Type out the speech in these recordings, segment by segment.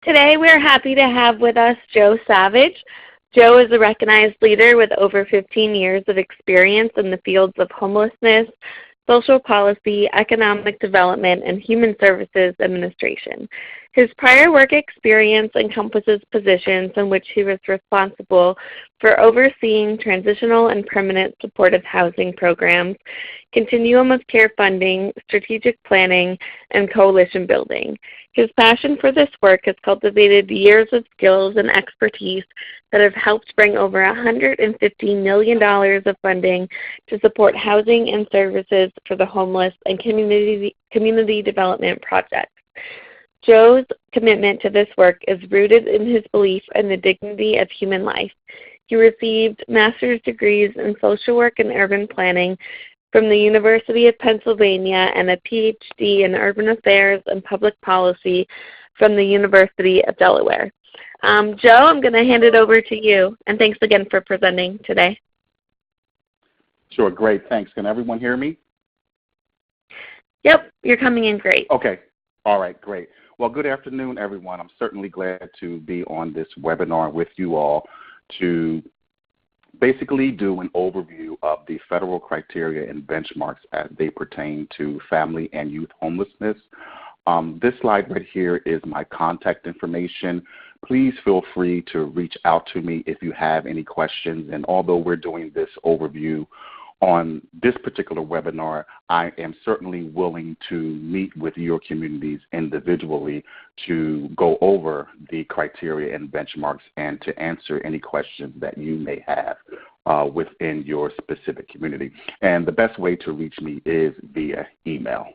Today we are happy to have with us Joe Savage. Joe is a recognized leader with over 15 years of experience in the fields of homelessness, social policy, economic development, and human services administration. His prior work experience encompasses positions in which he was responsible for overseeing transitional and permanent supportive housing programs, continuum of care funding, strategic planning, and coalition building. His passion for this work has cultivated years of skills and expertise that have helped bring over $150 million of funding to support housing and services for the homeless and community development projects. Joe's commitment to this work is rooted in his belief in the dignity of human life. He received master's degrees in social work and urban planning from the University of Pennsylvania and a PhD in urban affairs and public policy from the University of Delaware. Joe, I'm going to hand it over to you, and thanks again for presenting today. Sure, great, thanks. Can everyone hear me? Yep, you're coming in great. Okay, all right, great. Well, good afternoon, everyone. I'm certainly glad to be on this webinar with you all to basically do an overview of the federal criteria and benchmarks as they pertain to family and youth homelessness. This slide right here is my contact information. Please feel free to reach out to me if you have any questions. And although we're doing this overview on this particular webinar, I am certainly willing to meet with your communities individually to go over the criteria and benchmarks and to answer any questions that you may have within your specific community. And the best way to reach me is via email.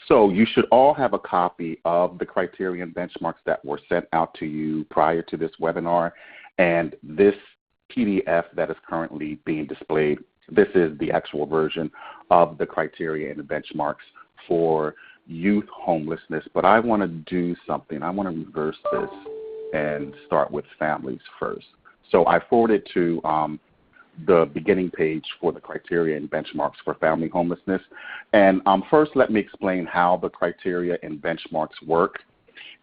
So you should all have a copy of the criteria and benchmarks that were sent out to you prior to this webinar, and this PDF that is currently being displayed. This is the actual version of the criteria and the benchmarks for youth homelessness, but I want to do something. I want to reverse this and start with families first. So I forwarded to the beginning page for the criteria and benchmarks for family homelessness. And first, let me explain how the criteria and benchmarks work.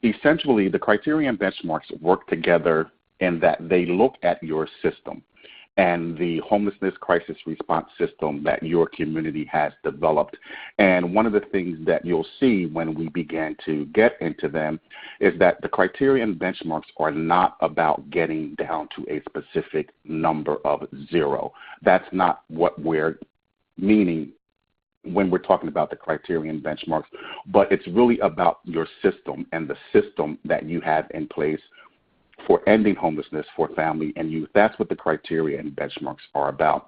Essentially, the criteria and benchmarks work together in that they look at your system and the homelessness crisis response system that your community has developed. And one of the things that you'll see when we begin to get into them is that the criteria and benchmarks are not about getting down to a specific number of 0. That's not what we're meaning when we're talking about the criteria and benchmarks, but it's really about your system and the system that you have in place for ending homelessness for family and youth. That's what the criteria and benchmarks are about.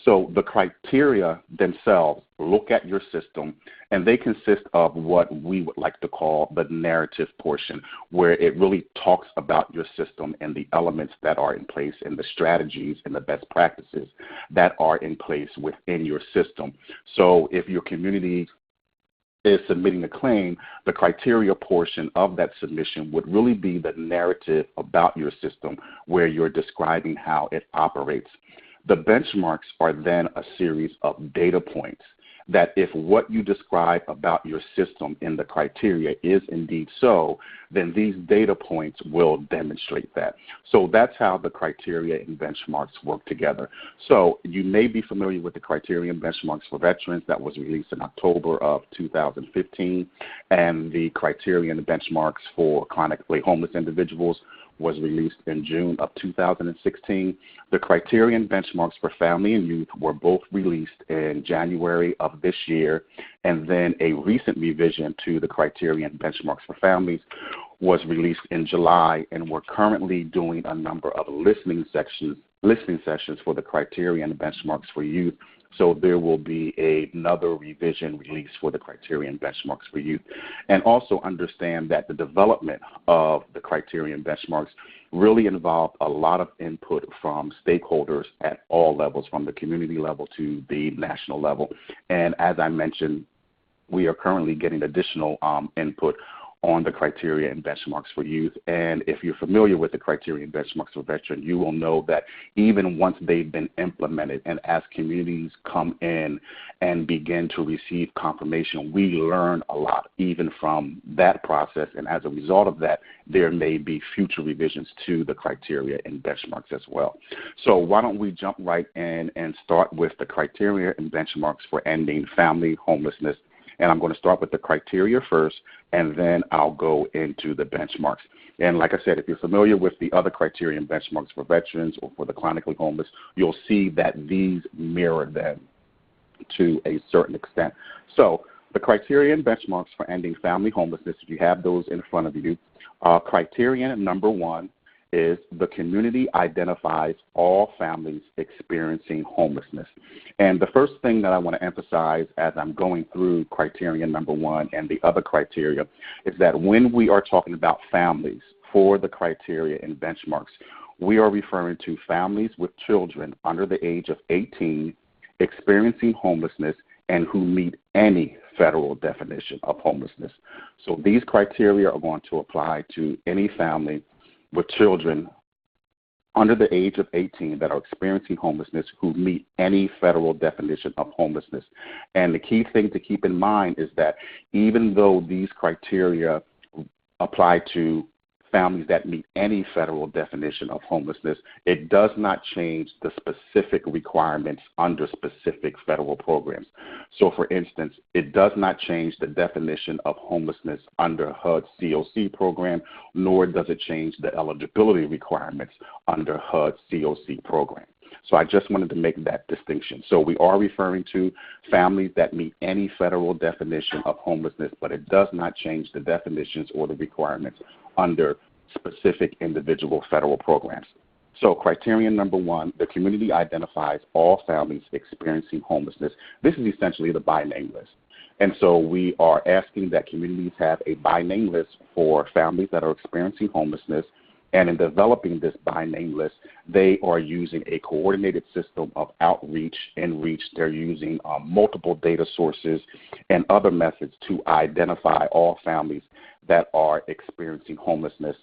So the criteria themselves look at your system, and they consist of what we would like to call the narrative portion, where it really talks about your system and the elements that are in place and the strategies and the best practices that are in place within your system. So if your community is submitting a claim, the criteria portion of that submission would really be the narrative about your system where you're describing how it operates. The benchmarks are then a series of data points that if what you describe about your system in the criteria is indeed so, then these data points will demonstrate that. So that's how the criteria and benchmarks work together. So you may be familiar with the criteria and benchmarks for veterans that was released in October of 2015, and the criteria and benchmarks for chronically homeless individuals was released in June of 2016. The criteria and benchmarks for family and youth were both released in January of this year, and then a recent revision to the criteria and benchmarks for families was released in July, and we're currently doing a number of listening sessions for the criteria and benchmarks for youth. So there will be another revision release for the criteria and benchmarks for youth. And also understand that the development of the criteria and benchmarks really involved a lot of input from stakeholders at all levels, from the community level to the national level. And as I mentioned, we are currently getting additional input on the criteria and benchmarks for youth. And if you're familiar with the criteria and benchmarks for veterans, you will know that even once they've been implemented and as communities come in and begin to receive confirmation, we learn a lot even from that process. And as a result of that, there may be future revisions to the criteria and benchmarks as well. So why don't we jump right in and start with the criteria and benchmarks for ending family homelessness. And I'm going to start with the criteria first, and then I'll go into the benchmarks. And like I said, if you're familiar with the other criteria and benchmarks for veterans or for the chronically homeless, you'll see that these mirror them to a certain extent. So the criteria and benchmarks for ending family homelessness, if you have those in front of you, criterion number 1 is the community identifies all families experiencing homelessness. And the first thing that I want to emphasize as I'm going through criterion number 1 and the other criteria is that when we are talking about families for the criteria and benchmarks, we are referring to families with children under the age of 18 experiencing homelessness and who meet any federal definition of homelessness. So these criteria are going to apply to any family with children under the age of 18 that are experiencing homelessness who meet any federal definition of homelessness. And the key thing to keep in mind is that even though these criteria apply to families that meet any federal definition of homelessness, it does not change the specific requirements under specific federal programs. So for instance, it does not change the definition of homelessness under HUD's COC program, nor does it change the eligibility requirements under HUD's COC program. So I just wanted to make that distinction. So we are referring to families that meet any federal definition of homelessness, but it does not change the definitions or the requirements under specific individual federal programs. So criterion number 1, the community identifies all families experiencing homelessness. This is essentially the by name list. And so we are asking that communities have a by name list for families that are experiencing homelessness. And in developing this by name list, they are using a coordinated system of outreach and reach. They're using multiple data sources and other methods to identify all families that are experiencing homelessness.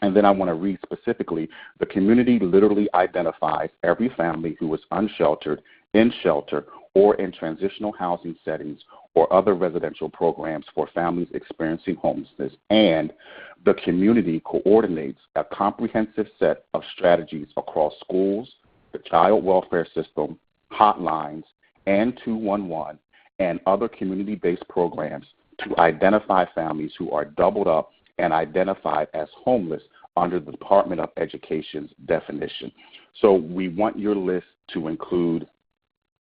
And then I want to read specifically, the community literally identifies every family who is unsheltered, in shelter, or in transitional housing settings or other residential programs for families experiencing homelessness. And the community coordinates a comprehensive set of strategies across schools, the child welfare system, hotlines, and 211, and other community-based programs to identify families who are doubled up and identified as homeless under the Department of Education's definition. So we want your list to include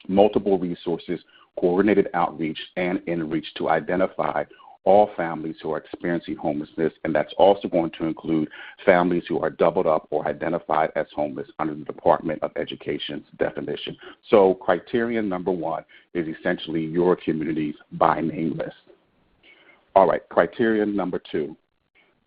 multiple resources, coordinated outreach, and in-reach to identify all families who are experiencing homelessness, and that's also going to include families who are doubled up or identified as homeless under the Department of Education's definition. So criterion number 1 is essentially your community's by name list. All right, criterion number 2.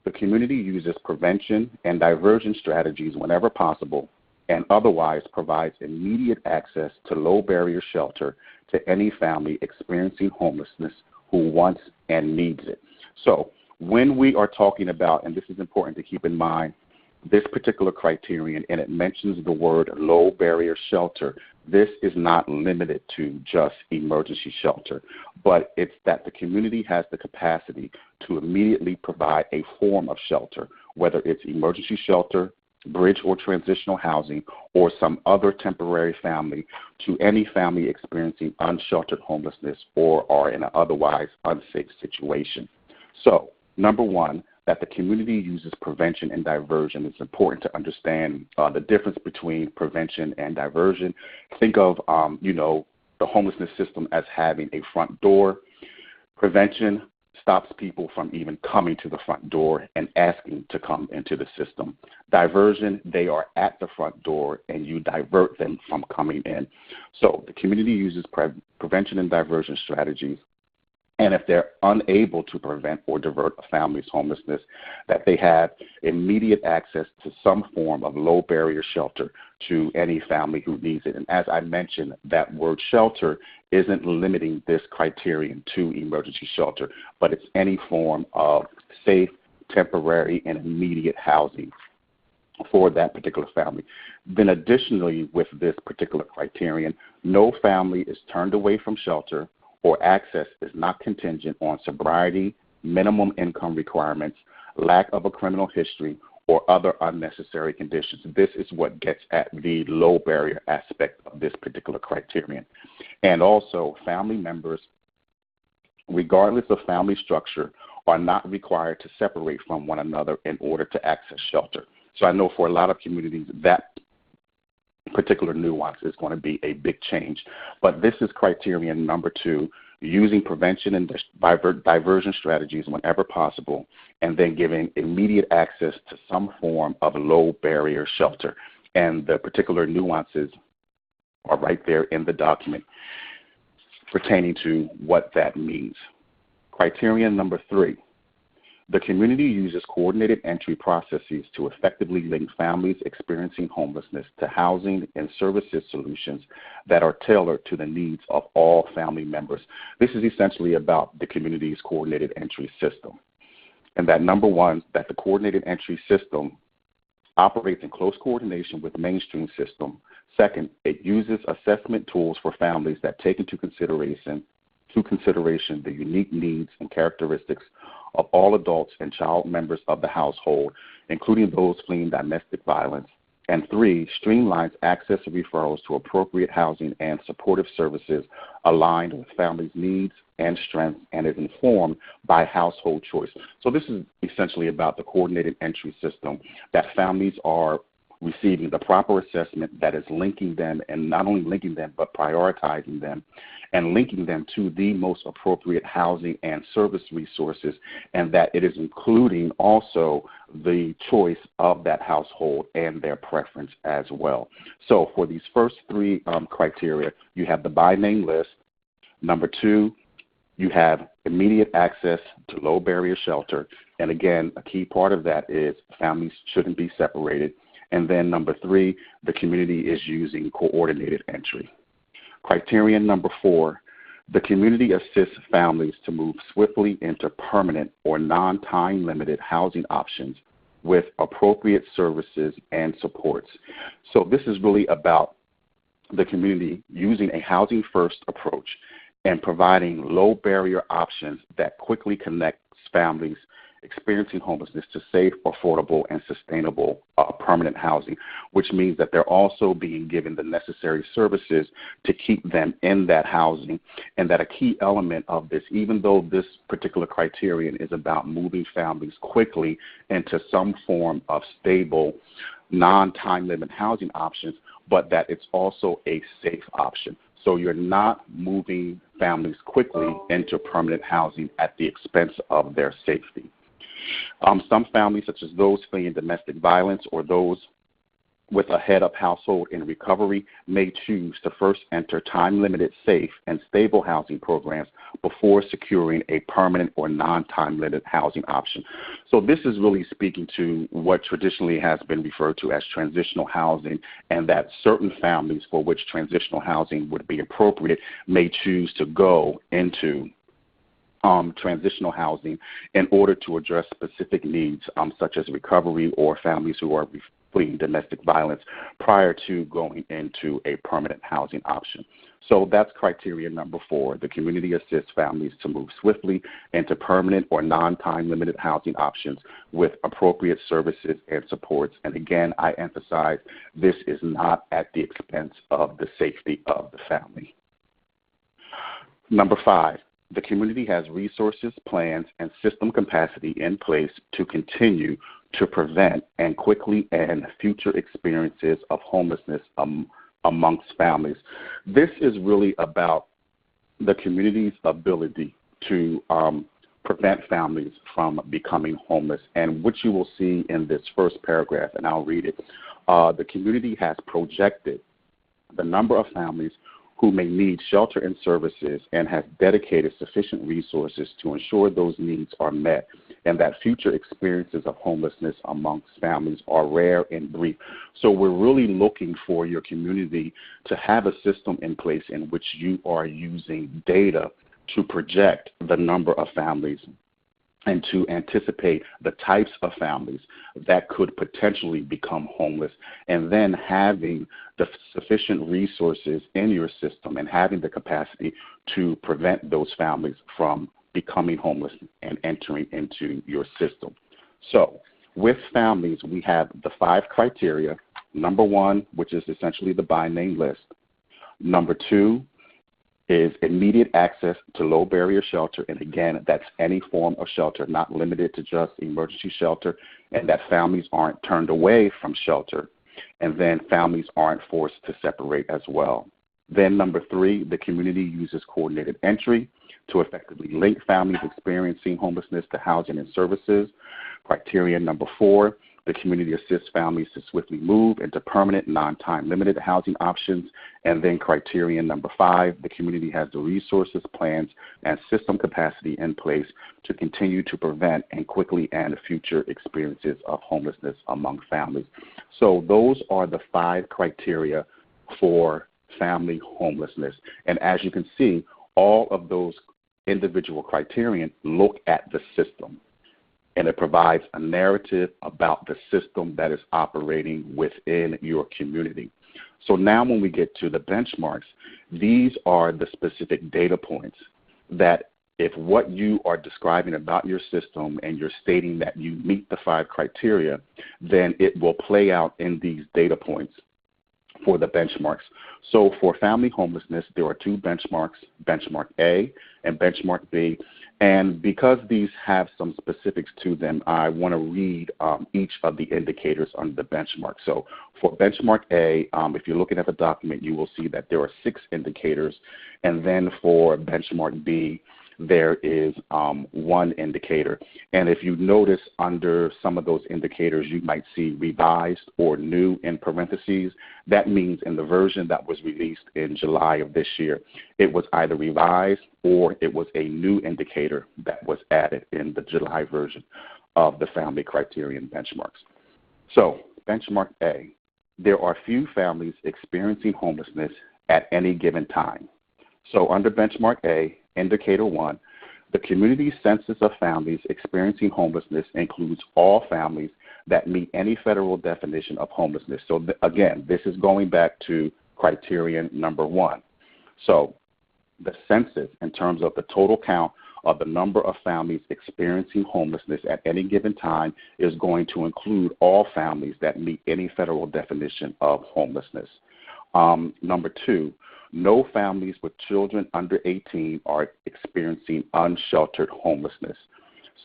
The community uses prevention and diversion strategies whenever possible and otherwise provides immediate access to low-barrier shelter to any family experiencing homelessness who wants and needs it. So when we are talking about, and this is important to keep in mind, this particular criterion, and it mentions the word low-barrier shelter, this is not limited to just emergency shelter, but it's that the community has the capacity to immediately provide a form of shelter, whether it's emergency shelter, bridge or transitional housing, or some other temporary family to any family experiencing unsheltered homelessness or are in an otherwise unsafe situation. So, number 1, that the community uses prevention and diversion. It's important to understand the difference between prevention and diversion. Think of, the homelessness system as having a front door. Prevention stops people from even coming to the front door and asking to come into the system. Diversion, they are at the front door and you divert them from coming in. So the community uses prevention and diversion strategies. And if they're unable to prevent or divert a family's homelessness, that they have immediate access to some form of low-barrier shelter to any family who needs it. And as I mentioned, that word shelter isn't limiting this criterion to emergency shelter, but it's any form of safe, temporary, and immediate housing for that particular family. Then additionally, with this particular criterion, no family is turned away from shelter or access is not contingent on sobriety, minimum income requirements, lack of a criminal history, or other unnecessary conditions. This is what gets at the low barrier aspect of this particular criterion. And also, family members, regardless of family structure, are not required to separate from one another in order to access shelter. So I know for a lot of communities that particular nuance is going to be a big change. But this is criterion number 2, using prevention and diversion strategies whenever possible, and then giving immediate access to some form of low barrier shelter. And the particular nuances are right there in the document pertaining to what that means. Criterion number 3, the community uses coordinated entry processes to effectively link families experiencing homelessness to housing and services solutions that are tailored to the needs of all family members. This is essentially about the community's coordinated entry system. And that number 1, that the coordinated entry system operates in close coordination with the mainstream system. Second, it uses assessment tools for families that take into consideration the unique needs and characteristics of all adults and child members of the household, including those fleeing domestic violence. And 3, streamlines access and referrals to appropriate housing and supportive services aligned with families' needs and strengths, and is informed by household choice. So this is essentially about the coordinated entry system, that families are receiving the proper assessment that is linking them, and not only linking them, but prioritizing them and linking them to the most appropriate housing and service resources, and that it is including also the choice of that household and their preference as well. So for these first 3 criteria, you have the by name list. Number 2, you have immediate access to low barrier shelter. And again, a key part of that is families shouldn't be separated. And then number 3, the community is using coordinated entry. Criterion number 4, the community assists families to move swiftly into permanent or non-time limited housing options with appropriate services and supports. So this is really about the community using a housing first approach and providing low barrier options that quickly connects families experiencing homelessness to safe, affordable, and sustainable permanent housing, which means that they're also being given the necessary services to keep them in that housing. And that a key element of this, even though this particular criterion is about moving families quickly into some form of stable, non-time limit housing options, but that it's also a safe option. So you're not moving families quickly into permanent housing at the expense of their safety. Some families, such as those fleeing domestic violence or those with a head of household in recovery, may choose to first enter time-limited, safe, and stable housing programs before securing a permanent or non-time limited housing option. So this is really speaking to what traditionally has been referred to as transitional housing, and that certain families for which transitional housing would be appropriate may choose to go into transitional housing in order to address specific needs, such as recovery or families who are fleeing domestic violence prior to going into a permanent housing option. So that's criteria number 4. The community assists families to move swiftly into permanent or non-time limited housing options with appropriate services and supports. And again, I emphasize this is not at the expense of the safety of the family. Number 5. The community has resources, plans, and system capacity in place to continue to prevent and quickly end future experiences of homelessness amongst families. This is really about the community's ability to prevent families from becoming homeless. And what you will see in this first paragraph, and I'll read it, the community has projected the number of families who may need shelter and services and has dedicated sufficient resources to ensure those needs are met and that future experiences of homelessness amongst families are rare and brief. So we're really looking for your community to have a system in place in which you are using data to project the number of families and to anticipate the types of families that could potentially become homeless, and then having the sufficient resources in your system and having the capacity to prevent those families from becoming homeless and entering into your system. So with families, we have the 5 criteria. Number 1, which is essentially the by name list. Number 2 is immediate access to low barrier shelter, and again, that's any form of shelter, not limited to just emergency shelter, and that families aren't turned away from shelter, and then families aren't forced to separate as well. Then number 3, the community uses coordinated entry to effectively link families experiencing homelessness to housing and services. Criterion number 4, the community assists families to swiftly move into permanent, non-time limited housing options. And then criterion number 5, the community has the resources, plans, and system capacity in place to continue to prevent and quickly end future experiences of homelessness among families. So those are the 5 criteria for family homelessness. And as you can see, all of those individual criterion look at the system, and it provides a narrative about the system that is operating within your community. So now when we get to the benchmarks, these are the specific data points that if what you are describing about your system and you're stating that you meet the 5 criteria, then it will play out in these data points for the benchmarks. So for family homelessness, there are 2 benchmarks, benchmark A and benchmark B. And because these have some specifics to them, I want to read each of the indicators under the benchmark. So for benchmark A, if you're looking at the document, you will see that there are 6 indicators. And then for benchmark B, there is 1 indicator. And if you notice under some of those indicators, you might see revised or new in parentheses. That means in the version that was released in July of this year, it was either revised or it was a new indicator that was added in the July version of the family criterion benchmarks. So benchmark A, there are few families experiencing homelessness at any given time. So under benchmark A, indicator 1, the community census of families experiencing homelessness includes all families that meet any federal definition of homelessness. So again, this is going back to criterion number 1. So the census in terms of the total count of the number of families experiencing homelessness at any given time is going to include all families that meet any federal definition of homelessness. Number 2, no families with children under 18 are experiencing unsheltered homelessness.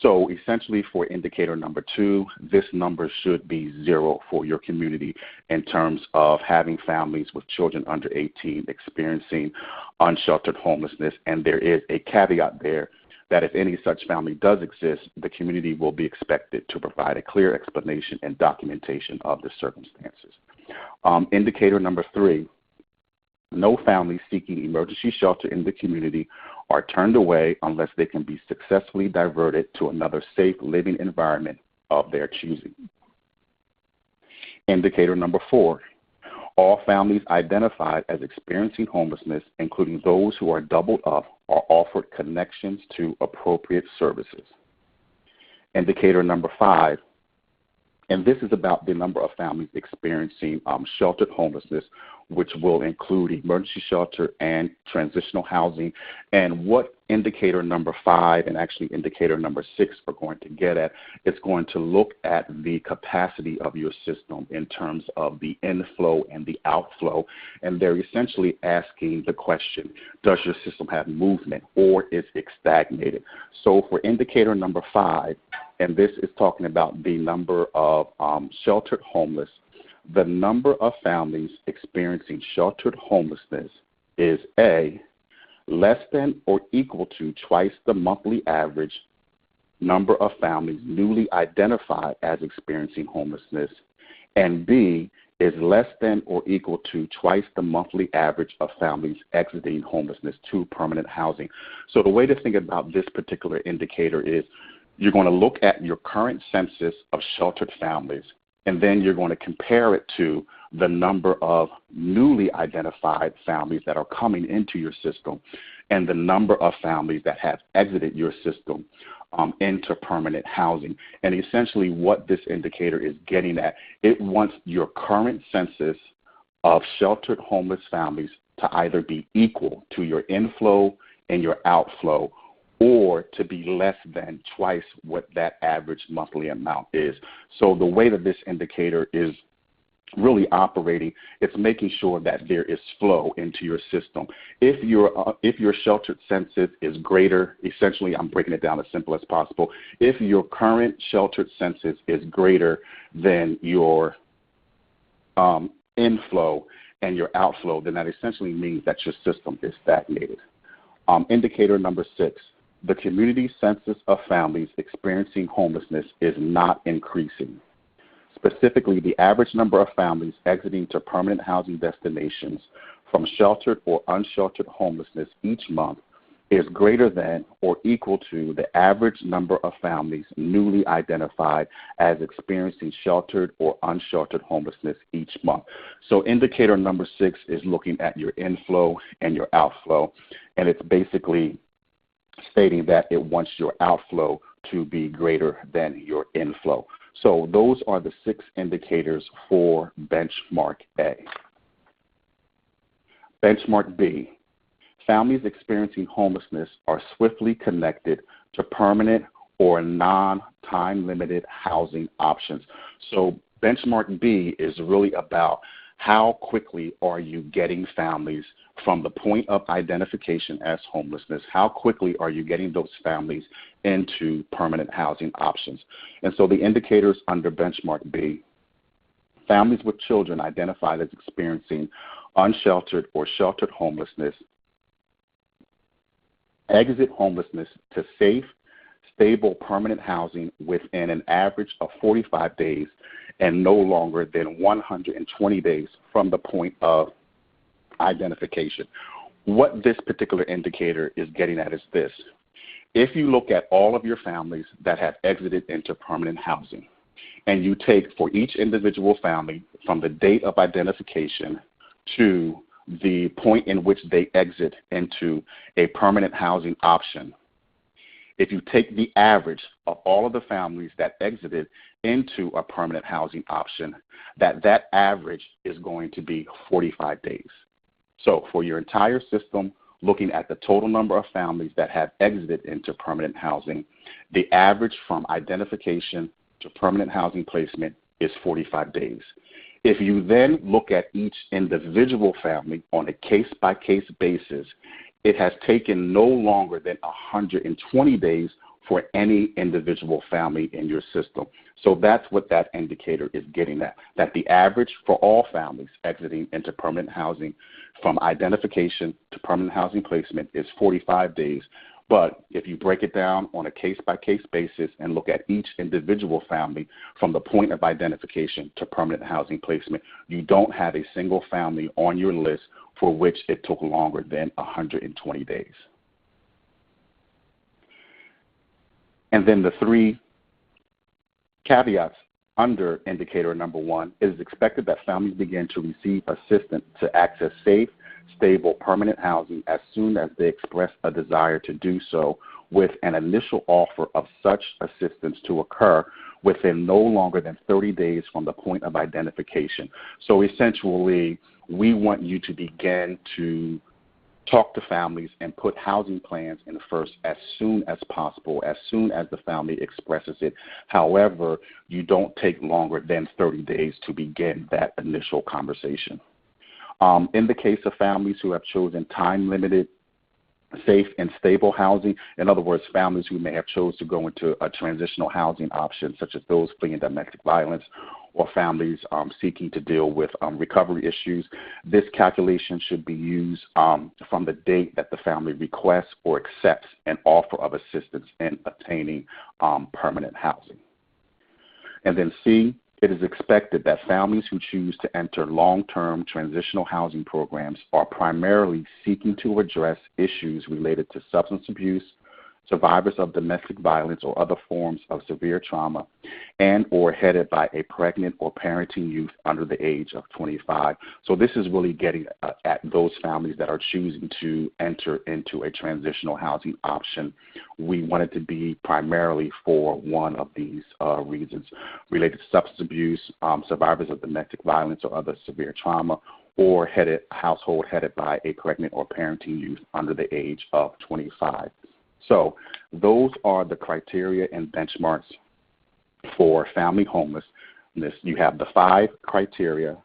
So essentially for indicator number 2, this number should be 0 for your community in terms of having families with children under 18 experiencing unsheltered homelessness. And there is a caveat there that if any such family does exist, the community will be expected to provide a clear explanation and documentation of the circumstances. Indicator number 3, no families seeking emergency shelter in the community are turned away unless they can be successfully diverted to another safe living environment of their choosing. Indicator number 4, all families identified as experiencing homelessness, including those who are doubled up, are offered connections to appropriate services. Indicator number 5, and this is about the number of families experiencing sheltered homelessness, which will include emergency shelter and transitional housing. And what indicator number 5 and actually indicator number 6 are going to get at, it's going to look at the capacity of your system in terms of the inflow and the outflow. And they're essentially asking the question, does your system have movement or is it stagnated? So for indicator number 5, and this is talking about the number of sheltered homeless, the number of families experiencing sheltered homelessness is A, less than or equal to twice the monthly average number of families newly identified as experiencing homelessness, and B, is less than or equal to twice the monthly average of families exiting homelessness to permanent housing. So the way to think about this particular indicator is you're going to look at your current census of sheltered families, and then you're going to compare it to the number of newly identified families that are coming into your system and the number of families that have exited your system into permanent housing. And essentially what this indicator is getting at, it wants your current census of sheltered homeless families to either be equal to your inflow and your outflow, or to be less than twice what that average monthly amount is. So the way that this indicator is really operating, it's making sure that there is flow into your system. If your sheltered census is greater, essentially I'm breaking it down as simple as possible, if your current sheltered census is greater than your inflow and your outflow, then that essentially means that your system is stagnated. Indicator number 6, the community census of families experiencing homelessness is not increasing. Specifically, the average number of families exiting to permanent housing destinations from sheltered or unsheltered homelessness each month is greater than or equal to the average number of families newly identified as experiencing sheltered or unsheltered homelessness each month. So indicator number 6 is looking at your inflow and your outflow, and it's basically stating that it wants your outflow to be greater than your inflow. So those are the 6 indicators for benchmark A. Benchmark B. Families experiencing homelessness are swiftly connected to permanent or non-time-limited housing options. So benchmark B is really about how quickly are you getting families from the point of identification as homelessness, how quickly are you getting those families into permanent housing options. And so the indicators under benchmark B, families with children identified as experiencing unsheltered or sheltered homelessness exit homelessness to safe, stable permanent housing within an average of 45 days and no longer than 120 days from the point of identification. What this particular indicator is getting at is this. If you look at all of your families that have exited into permanent housing, and you take for each individual family from the date of identification to the point in which they exit into a permanent housing option, if you take the average of all of the families that exited into a permanent housing option, that average is going to be 45 days. So for your entire system, looking at the total number of families that have exited into permanent housing, the average from identification to permanent housing placement is 45 days. If you then look at each individual family on a case-by-case basis, it has taken no longer than 120 days for any individual family in your system. So that's what that indicator is getting at, that the average for all families exiting into permanent housing from identification to permanent housing placement is 45 days. But if you break it down on a case-by-case basis and look at each individual family from the point of identification to permanent housing placement, you don't have a single family on your list for which it took longer than 120 days. And then the 3 caveats under indicator number 1, it is expected that families begin to receive assistance to access safe, stable, permanent housing as soon as they express a desire to do so, with an initial offer of such assistance to occur within no longer than 30 days from the point of identification. So essentially, we want you to begin to talk to families and put housing plans in first as soon as possible, as soon as the family expresses it. However, you don't take longer than 30 days to begin that initial conversation. In the case of families who have chosen time-limited, safe, and stable housing, in other words, families who may have chosen to go into a transitional housing option, such as those fleeing domestic violence, or families seeking to deal with recovery issues, this calculation should be used from the date that the family requests or accepts an offer of assistance in obtaining permanent housing. And then C, it is expected that families who choose to enter long-term transitional housing programs are primarily seeking to address issues related to substance abuse, survivors of domestic violence or other forms of severe trauma, and or headed by a pregnant or parenting youth under the age of 25. So this is really getting at those families that are choosing to enter into a transitional housing option. We want it to be primarily for one of these reasons: related to substance abuse, survivors of domestic violence or other severe trauma, or household headed by a pregnant or parenting youth under the age of 25. So those are the criteria and benchmarks for family homelessness. You have the 5 criteria,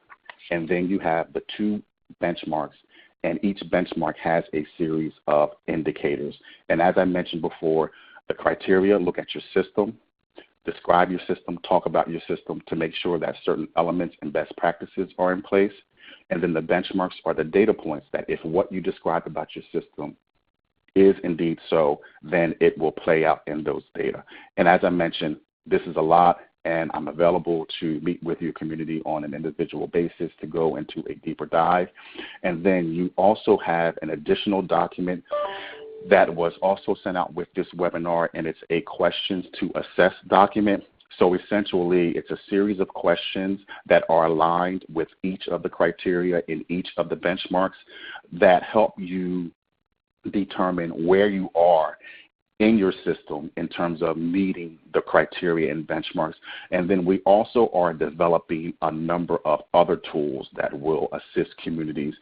and then you have the 2 benchmarks, and each benchmark has a series of indicators. And as I mentioned before, the criteria look at your system, describe your system, talk about your system to make sure that certain elements and best practices are in place. And then the benchmarks are the data points that if what you describe about your system is indeed so, then it will play out in those data. And as I mentioned, this is a lot, and I'm available to meet with your community on an individual basis to go into a deeper dive. And then you also have an additional document that was also sent out with this webinar, and it's a questions to assess document. So essentially, it's a series of questions that are aligned with each of the criteria in each of the benchmarks that help you determine where you are in your system in terms of meeting the criteria and benchmarks. And then we also are developing a number of other tools that will assist communities.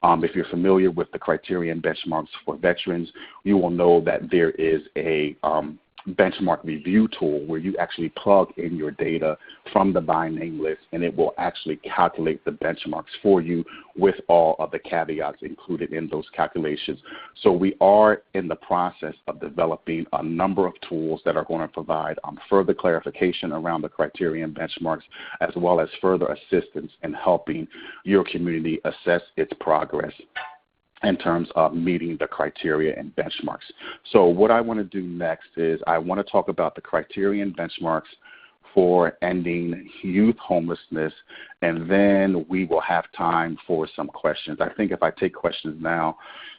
If you're familiar with the criteria and benchmarks for veterans, you will know that there is a benchmark review tool where you actually plug in your data from the by name list, and it will actually calculate the benchmarks for you with all of the caveats included in those calculations. So we are in the process of developing a number of tools that are going to provide further clarification around the criteria and benchmarks, as well as further assistance in helping your community assess its progress in terms of meeting the criteria and benchmarks. So what I want to do next is I want to talk about the criteria and benchmarks for ending youth homelessness, and then we will have time for some questions. I think if I take questions now,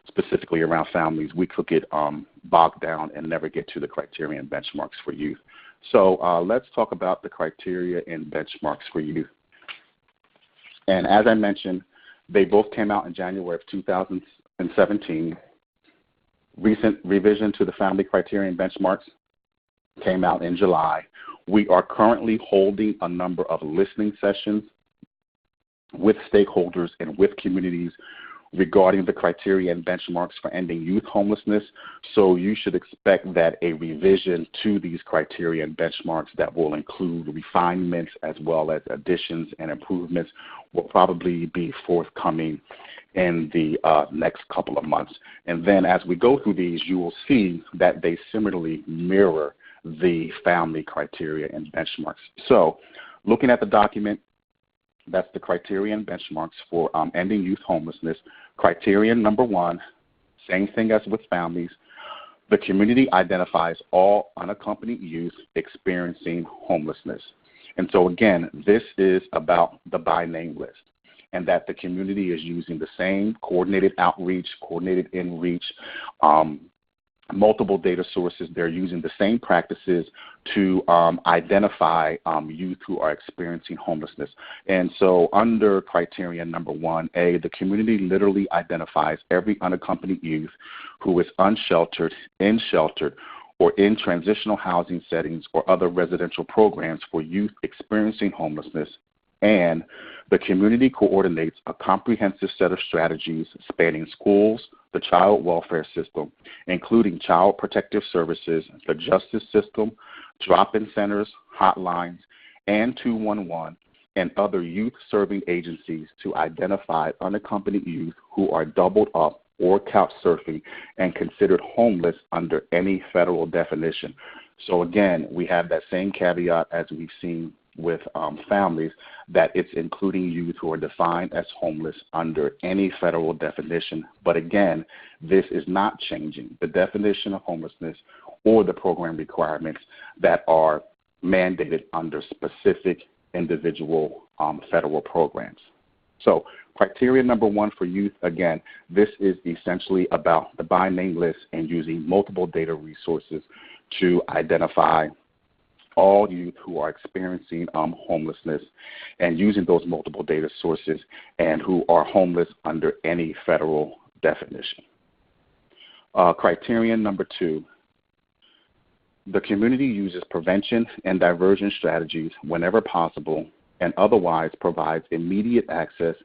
specifically around families, we could get bogged down and never get to the criteria and benchmarks for youth. So let's talk about the criteria and benchmarks for youth. And as I mentioned, they both came out in January of 2017. Recent revision to the family criteria and benchmarks came out in July. We are currently holding a number of listening sessions with stakeholders and with communities regarding the criteria and benchmarks for ending youth homelessness. So you should expect that a revision to these criteria and benchmarks that will include refinements as well as additions and improvements will probably be forthcoming in the next couple of months. And then as we go through these, you will see that they similarly mirror the family criteria and benchmarks. So looking at the document, that's the criteria and benchmarks for ending youth homelessness. Criterion number 1, same thing as with families. The community identifies all unaccompanied youth experiencing homelessness. And so again, this is about the by name list, and that the community is using the same coordinated outreach, coordinated in-reach, multiple data sources. They're using the same practices to identify youth who are experiencing homelessness. And so under criterion number 1A, the community literally identifies every unaccompanied youth who is unsheltered, in sheltered, or in transitional housing settings or other residential programs for youth experiencing homelessness. And the community coordinates a comprehensive set of strategies spanning schools, the child welfare system, including child protective services, the justice system, drop-in centers, hotlines, and 211, and other youth-serving agencies to identify unaccompanied youth who are doubled up or couch surfing and considered homeless under any federal definition. So again, we have that same caveat as we've seen with families, that it's including youth who are defined as homeless under any federal definition. But again, this is not changing the definition of homelessness or the program requirements that are mandated under specific individual federal programs. So criteria number 1 for youth, again, this is essentially about the by name list and using multiple data resources to identify all youth who are experiencing homelessness and using those multiple data sources and who are homeless under any federal definition. Criterion number 2, the community uses prevention and diversion strategies whenever possible and otherwise provides immediate access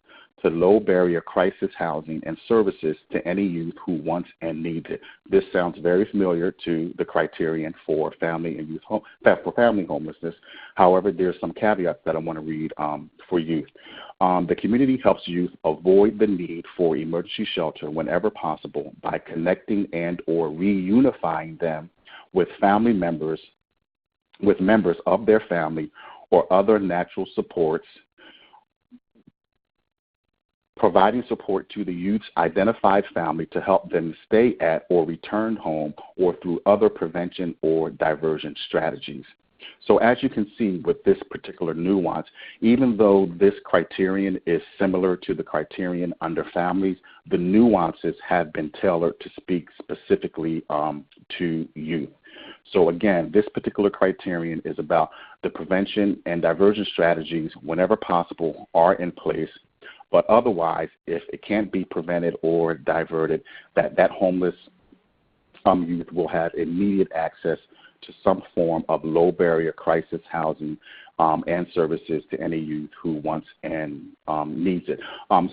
to low-barrier crisis housing and services to any youth who wants and needs it. This sounds very familiar to the criterion for family and youth for family homelessness. However, there's some caveats that I want to read for youth. The community helps youth avoid the need for emergency shelter whenever possible by connecting and or reunifying them with family members, with members of their family or other natural supports, providing support to the youth's identified family to help them stay at or return home, or through other prevention or diversion strategies. So as you can see with this particular nuance, even though this criterion is similar to the criterion under families, the nuances have been tailored to speak specifically to youth. So again, this particular criterion is about the prevention and diversion strategies whenever possible are in place, but otherwise, if it can't be prevented or diverted, that homeless youth will have immediate access to some form of low-barrier crisis housing and services to any youth who wants and needs it.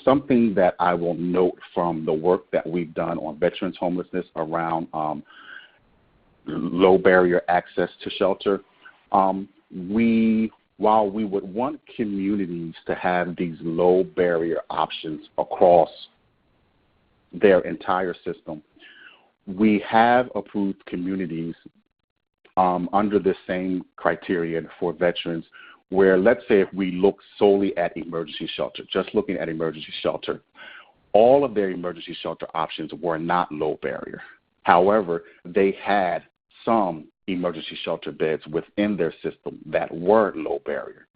Something that I will note from the work that we've done on veterans homelessness around low-barrier access to shelter, while we would want communities to have these low-barrier options across their entire system, we have approved communities under the same criterion for veterans where, let's say, if we look solely at emergency shelter, just looking at emergency shelter, all of their emergency shelter options were not low barrier. However, they had some emergency shelter beds within their system that were low barrier.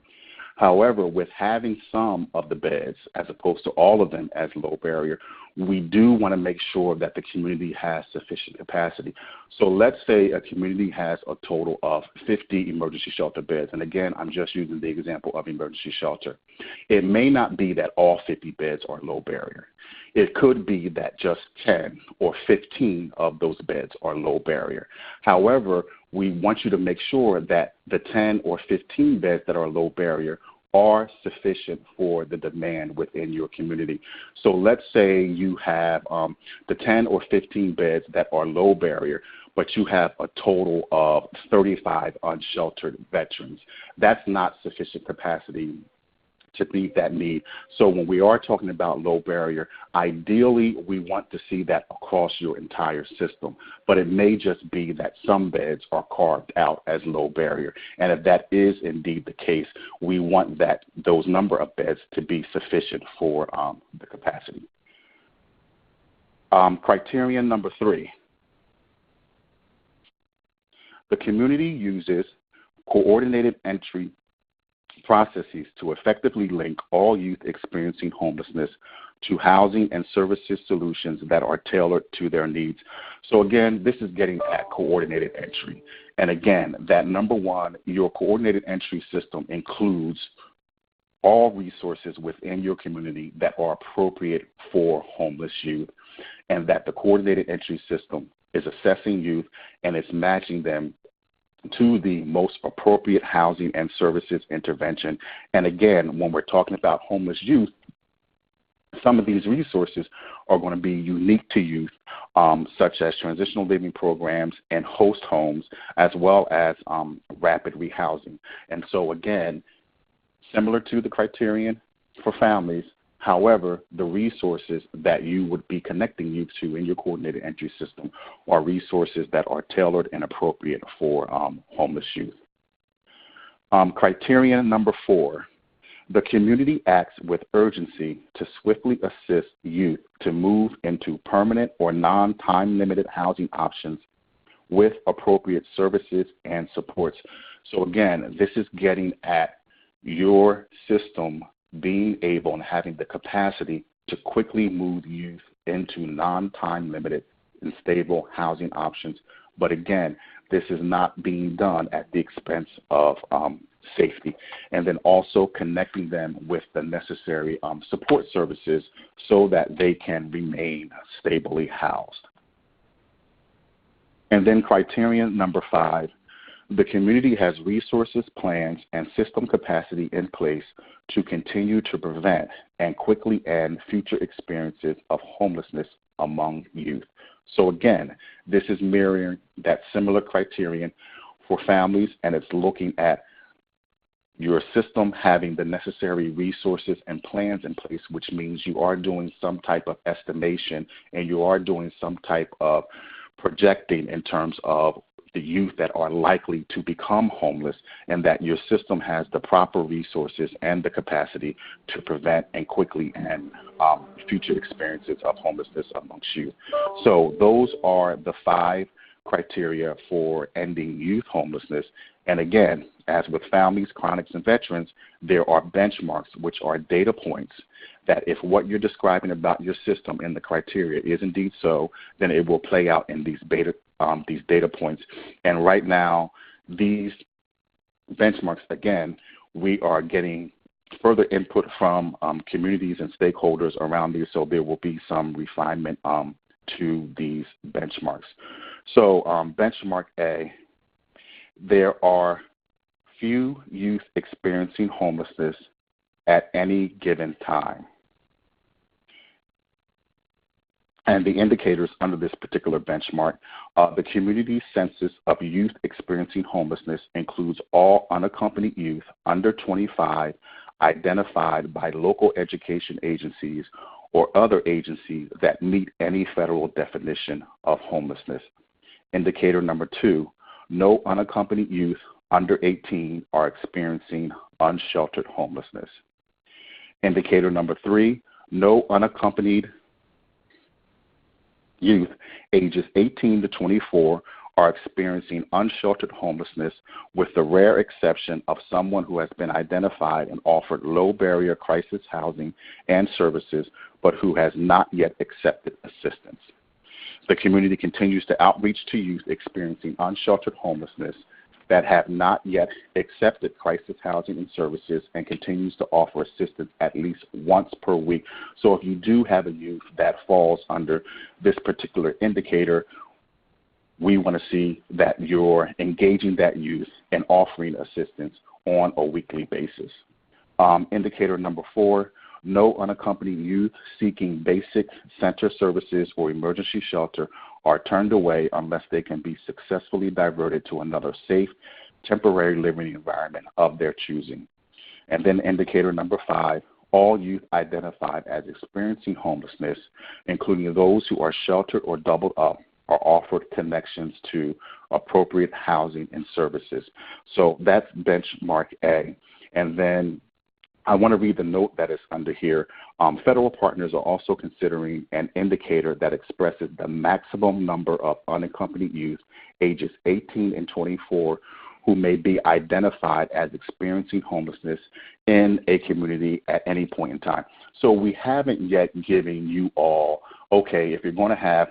However, with having some of the beds as opposed to all of them as low barrier, we do want to make sure that the community has sufficient capacity. So let's say a community has a total of 50 emergency shelter beds. And again, I'm just using the example of emergency shelter. It may not be that all 50 beds are low barrier. It could be that just 10 or 15 of those beds are low barrier. However, we want you to make sure that the 10 or 15 beds that are low barrier are sufficient for the demand within your community. So let's say you have the 10 or 15 beds that are low barrier, but you have a total of 35 unsheltered veterans. That's not sufficient capacity to meet that need. So when we are talking about low barrier, ideally we want to see that across your entire system, but it may just be that some beds are carved out as low barrier. And if that is indeed the case, we want those number of beds to be sufficient for the capacity. Criterion number 3, the community uses coordinated entry processes to effectively link all youth experiencing homelessness to housing and services solutions that are tailored to their needs. So again, this is getting at coordinated entry. And again, that number 1, your coordinated entry system includes all resources within your community that are appropriate for homeless youth, and that the coordinated entry system is assessing youth and it's matching them to the most appropriate housing and services intervention. And again, when we're talking about homeless youth, some of these resources are going to be unique to youth, such as transitional living programs and host homes, as well as rapid rehousing. And so again, similar to the criterion for families, however, the resources that you would be connecting youth to in your coordinated entry system are resources that are tailored and appropriate for homeless youth. Criterion number 4, the community acts with urgency to swiftly assist youth to move into permanent or non-time limited housing options with appropriate services and supports. So again, this is getting at your system being able and having the capacity to quickly move youth into non-time limited and stable housing options. But again, this is not being done at the expense of safety, and then also connecting them with the necessary support services so that they can remain stably housed. And then criterion number 5, the community has resources, plans, and system capacity in place to continue to prevent and quickly end future experiences of homelessness among youth. So again, this is mirroring that similar criterion for families, and it's looking at your system having the necessary resources and plans in place, which means you are doing some type of estimation and you are doing some type of projecting in terms of the youth that are likely to become homeless, and that your system has the proper resources and the capacity to prevent and quickly end future experiences of homelessness amongst youth. So those are the 5 criteria for ending youth homelessness. And again, as with families, chronics, and veterans, there are benchmarks, which are data points that if what you're describing about your system and the criteria is indeed so, then it will play out in these data points. And right now, these benchmarks, again, we are getting further input from communities and stakeholders around these, so there will be some refinement to these benchmarks. So benchmark A, there are few youth experiencing homelessness at any given time. And the indicators under this particular benchmark, the community census of youth experiencing homelessness includes all unaccompanied youth under 25 identified by local education agencies or other agencies that meet any federal definition of homelessness. Indicator number 2, no unaccompanied youth under 18 are experiencing unsheltered homelessness. Indicator number 3, no unaccompanied youth ages 18 to 24 are experiencing unsheltered homelessness, with the rare exception of someone who has been identified and offered low-barrier crisis housing and services, but who has not yet accepted assistance. The community continues to outreach to youth experiencing unsheltered homelessness that have not yet accepted crisis housing and services, and continues to offer assistance at least once per week. So if you do have a youth that falls under this particular indicator, we want to see that you're engaging that youth and offering assistance on a weekly basis. Indicator number 4, no unaccompanied youth seeking basic center services or emergency shelter are turned away unless they can be successfully diverted to another safe, temporary living environment of their choosing. And then indicator number 5, all youth identified as experiencing homelessness, including those who are sheltered or doubled up, are offered connections to appropriate housing and services. So that's benchmark A. And then I want to read the note that is under here. Federal partners are also considering an indicator that expresses the maximum number of unaccompanied youth ages 18 and 24 who may be identified as experiencing homelessness in a community at any point in time. So we haven't yet given you all, okay, if you're going to have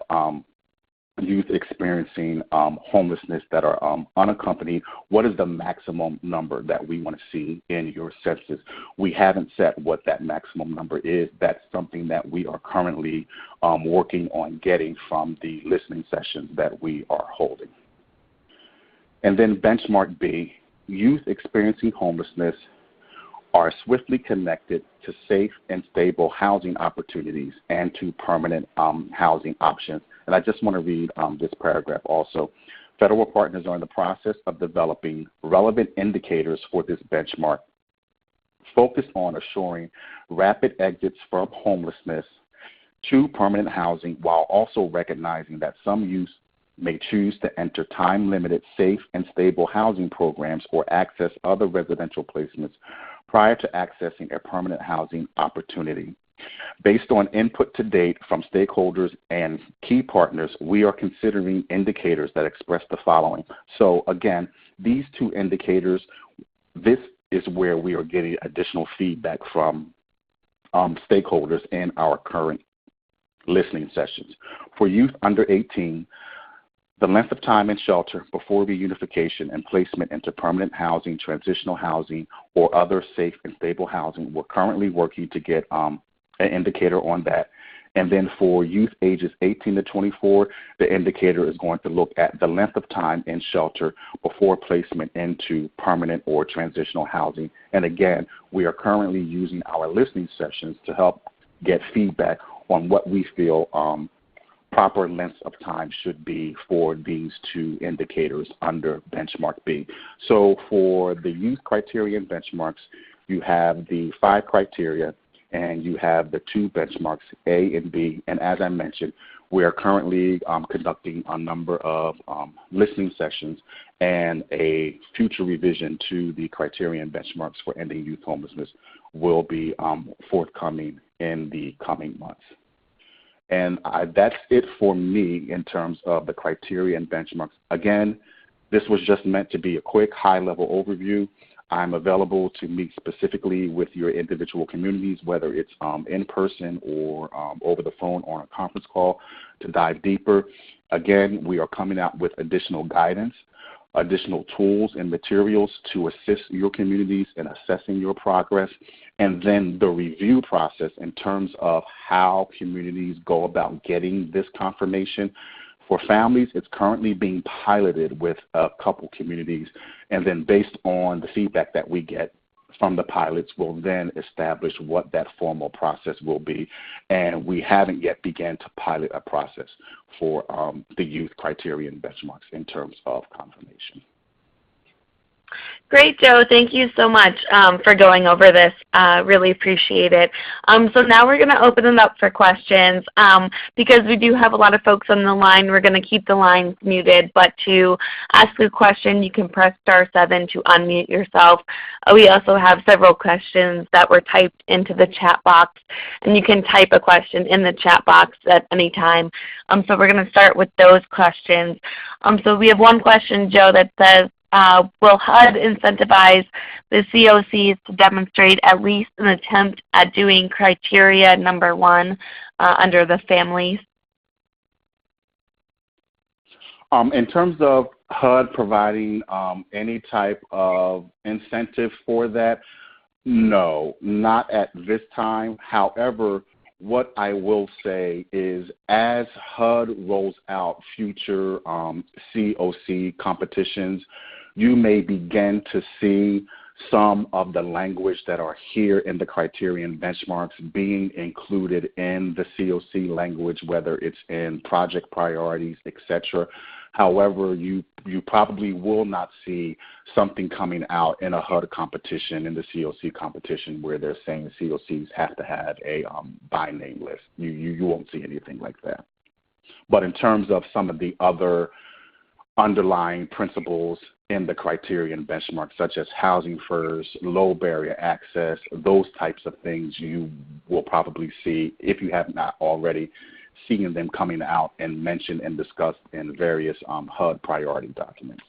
youth experiencing homelessness that are unaccompanied, what is the maximum number that we want to see in your census? We haven't set what that maximum number is. That's something that we are currently working on getting from the listening sessions that we are holding. And then benchmark B, youth experiencing homelessness are swiftly connected to safe and stable housing opportunities and to permanent housing options. And I just want to read this paragraph also. Federal partners are in the process of developing relevant indicators for this benchmark, focused on assuring rapid exits from homelessness to permanent housing, while also recognizing that some youth may choose to enter time-limited, safe, and stable housing programs or access other residential placements prior to accessing a permanent housing opportunity. Based on input to date from stakeholders and key partners, we are considering indicators that express the following. So again, these 2 indicators, this is where we are getting additional feedback from stakeholders in our current listening sessions. For youth under 18, the length of time in shelter before reunification and placement into permanent housing, transitional housing, or other safe and stable housing, we're currently working to get an indicator on that. And then for youth ages 18 to 24, the indicator is going to look at the length of time in shelter before placement into permanent or transitional housing. And again, we are currently using our listening sessions to help get feedback on what we feel proper lengths of time should be for these two indicators under benchmark B. So for the youth criteria and benchmarks, you have the 5 criteria and you have the 2 benchmarks, A and B. And as I mentioned, we are currently conducting a number of listening sessions and a future revision to the criteria and benchmarks for ending youth homelessness will be forthcoming in the coming months. And that's it for me in terms of the criteria and benchmarks. Again, this was just meant to be a quick high-level overview. I'm available to meet specifically with your individual communities, whether it's in person or over the phone or on a conference call to dive deeper. Again, we are coming out with additional guidance, additional tools and materials to assist your communities in assessing your progress, and then the review process in terms of how communities go about getting this confirmation. For families, it's currently being piloted with a couple communities, and then based on the feedback that we get from the pilots, we'll then establish what that formal process will be. And we haven't yet begun to pilot a process for the youth criteria and benchmarks in terms of confirmation. Great, Joe. Thank you so much for going over this. Really appreciate it. So now we're going to open it up for questions. Because we do have a lot of folks on the line, we're going to keep the lines muted. But to ask a question, you can press *7 to unmute yourself. We also have several questions that were typed into the chat box, and you can type a question in the chat box at any time. So we're going to start with those questions. So we have one question, Joe, that says, will HUD incentivize the COCs to demonstrate at least an attempt at doing criteria number 1 under the families? In terms of HUD providing any type of incentive for that, no, not at this time. However, what I will say is as HUD rolls out future COC competitions, you may begin to see some of the language that are here in the criterion benchmarks being included in the COC language, whether it's in project priorities, etc. However, you probably will not see something coming out in a HUD competition, in the COC competition, where they're saying COCs have to have a by name list. You won't see anything like that. But in terms of some of the other underlying principles in the criterion benchmark, such as housing first, low barrier access, those types of things you will probably see, if you have not already, seeing them coming out and mentioned and discussed in various HUD priority documents.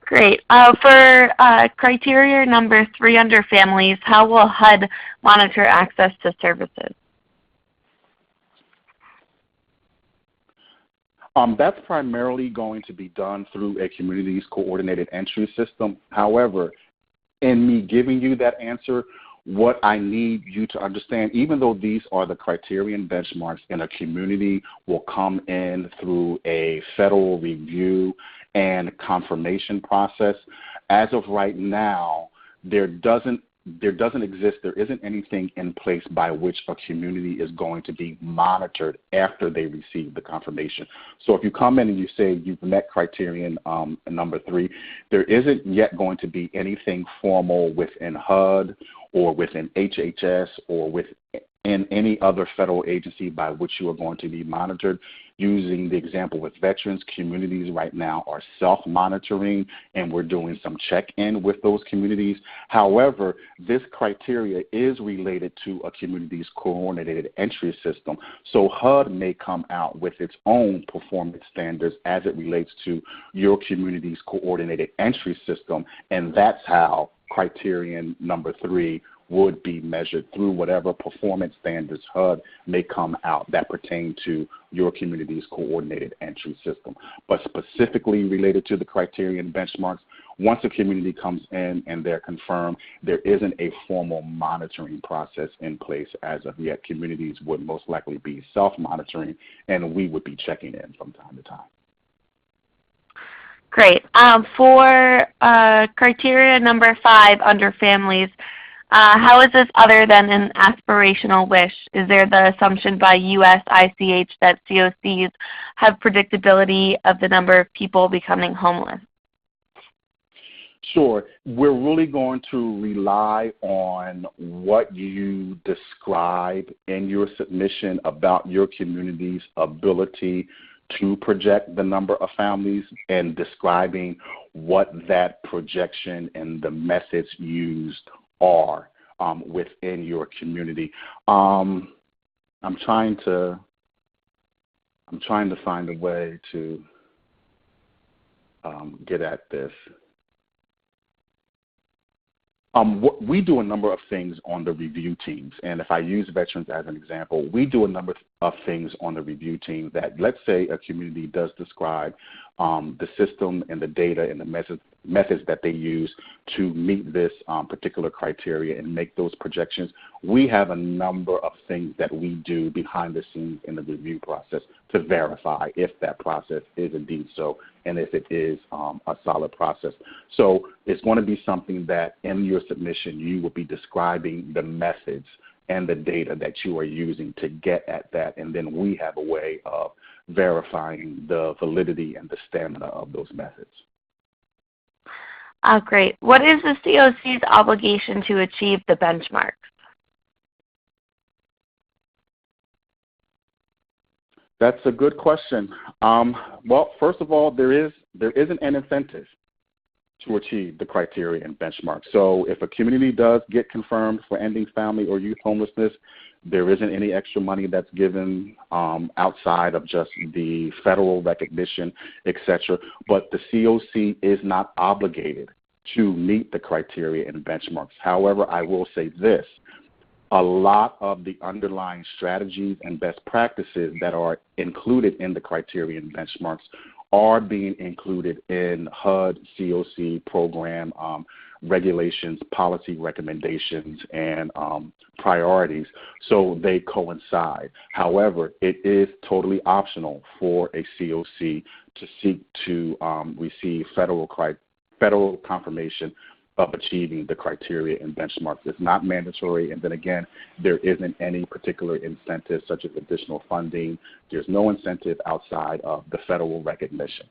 Great. For criteria number 3 under families, how will HUD monitor access to services? That's primarily going to be done through a community's coordinated entry system. However, in me giving you that answer, what I need you to understand, even though these are the criterion benchmarks and a community will come in through a federal review and confirmation process, as of right now, there isn't anything in place by which a community is going to be monitored after they receive the confirmation. So if you come in and you say you've met criterion number 3, there isn't yet going to be anything formal within HUD or within HHS or with in any other federal agency by which you are going to be monitored. Using the example with veterans, communities right now are self-monitoring, and we're doing some check-in with those communities. However, this criteria is related to a community's coordinated entry system. So HUD may come out with its own performance standards as it relates to your community's coordinated entry system, and that's how criterion number 3 would be measured through whatever performance standards HUD may come out that pertain to your community's coordinated entry system. But specifically related to the criterion benchmarks, once a community comes in and they're confirmed, there isn't a formal monitoring process in place as of yet. Communities would most likely be self-monitoring, and we would be checking in from time to time. Great. For criteria number 5 under families, how is this other than an aspirational wish? Is there the assumption by USICH that COCs have predictability of the number of people becoming homeless? Sure. We're really going to rely on what you describe in your submission about your community's ability to project the number of families and describing what that projection and the methods used are within your community. I'm trying to find a way to get at this. We do a number of things on the review teams, and if I use veterans as an example, we do a number of things on the review team that, let's say a community does describe the system and the data and the methods that they use to meet this particular criteria and make those projections. We have a number of things that we do behind the scenes in the review process to verify if that process is indeed so and if it is a solid process. So it's going to be something that in your submission you will be describing the methods and the data that you are using to get at that, and then we have a way of verifying the validity and the stamina of those methods. Great. What is the COC's obligation to achieve the benchmarks? That's a good question. Well, first of all, there isn't an incentive to achieve the criteria and benchmarks. So if a community does get confirmed for ending family or youth homelessness, there isn't any extra money that's given outside of just the federal recognition, et cetera. But the COC is not obligated to meet the criteria and benchmarks. However, I will say this. A lot of the underlying strategies and best practices that are included in the criteria and benchmarks are being included in HUD COC program regulations, policy recommendations, and priorities, so they coincide. However, it is totally optional for a COC to seek to receive federal confirmation of achieving the criteria and benchmarks. It's not mandatory, and then again, there isn't any particular incentive such as additional funding. There's no incentive outside of the federal recognition.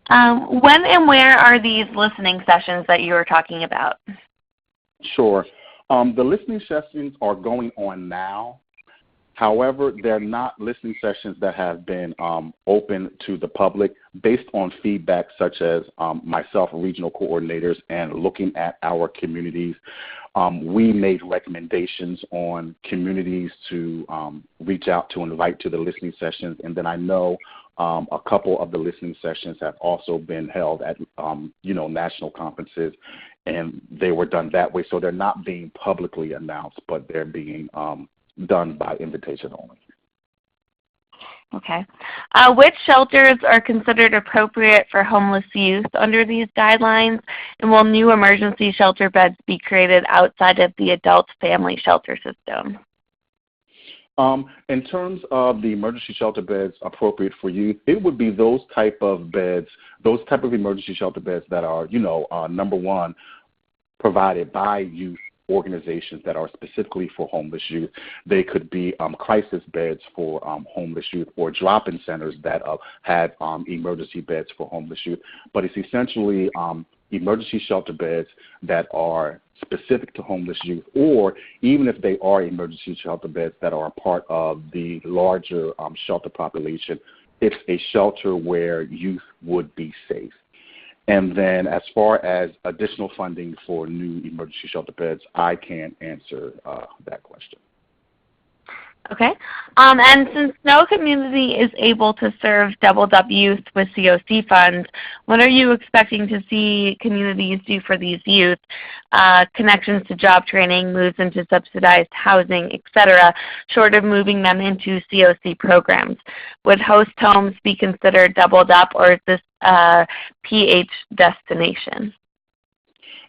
When and where are these listening sessions that you were talking about? Sure. The listening sessions are going on now. However, they're not listening sessions that have been open to the public based on feedback such as myself, regional coordinators, and looking at our communities. We made recommendations on communities to reach out to invite to the listening sessions, and then I know a couple of the listening sessions have also been held at national conferences, and they were done that way. So they're not being publicly announced, but they're being done by invitation only. Okay. Which shelters are considered appropriate for homeless youth under these guidelines, and will new emergency shelter beds be created outside of the adult family shelter system? In terms of the emergency shelter beds appropriate for youth, it would be those type of beds, those type of emergency shelter beds that are, number one, provided by youth organizations that are specifically for homeless youth. They could be crisis beds for homeless youth, or drop-in centers that have emergency beds for homeless youth. But it's essentially emergency shelter beds that are specific to homeless youth, or even if they are emergency shelter beds that are a part of the larger shelter population, it's a shelter where youth would be safe. And then as far as additional funding for new emergency shelter beds, I can't answer that question. Okay. And since no community is able to serve doubled up youth with COC funds, what are you expecting to see communities do for these youth? Connections to job training, moves into subsidized housing, etc., short of moving them into COC programs. Would host homes be considered doubled up, or is this a PH destination?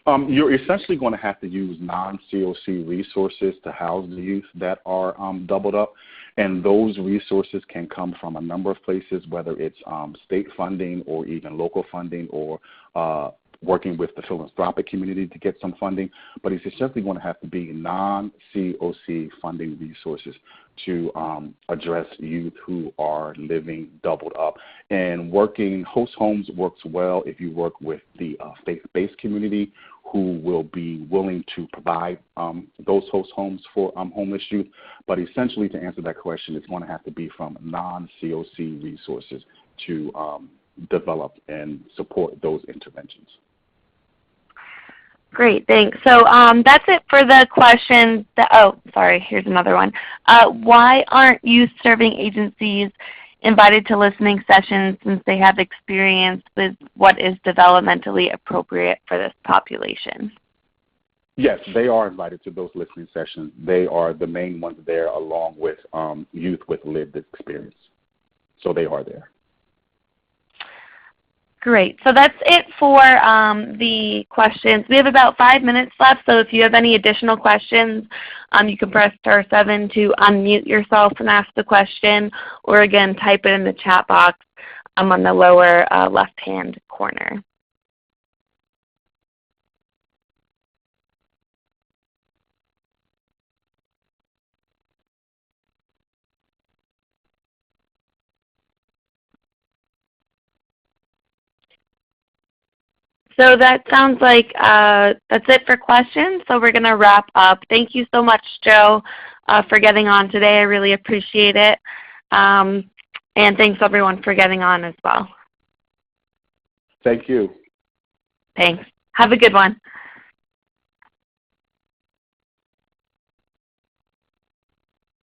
You're essentially going to have to use non-COC resources to house the youth that are doubled up, and those resources can come from a number of places, whether it's state funding or even local funding, or working with the philanthropic community to get some funding. But it's essentially going to have to be non-COC funding resources to address youth who are living doubled up. And working host homes works well if you work with the faith-based community, who will be willing to provide those host homes for homeless youth. But essentially, to answer that question, it's going to have to be from non-COC resources to develop and support those interventions. Great, thanks. So that's it for the questions. Here's another one. Why aren't youth-serving agencies invited to listening sessions since they have experience with what is developmentally appropriate for this population? Yes, they are invited to those listening sessions. They are the main ones there, along with youth with lived experience. So they are there. Great. So that's it for the questions. We have about 5 minutes left, so if you have any additional questions, you can press *7 to unmute yourself and ask the question, or again, type it in the chat box on the lower left-hand corner. So that sounds like that's it for questions. So we're going to wrap up. Thank you so much, Joe, for getting on today. I really appreciate it. And thanks, everyone, for getting on as well. Thank you. Thanks. Have a good one.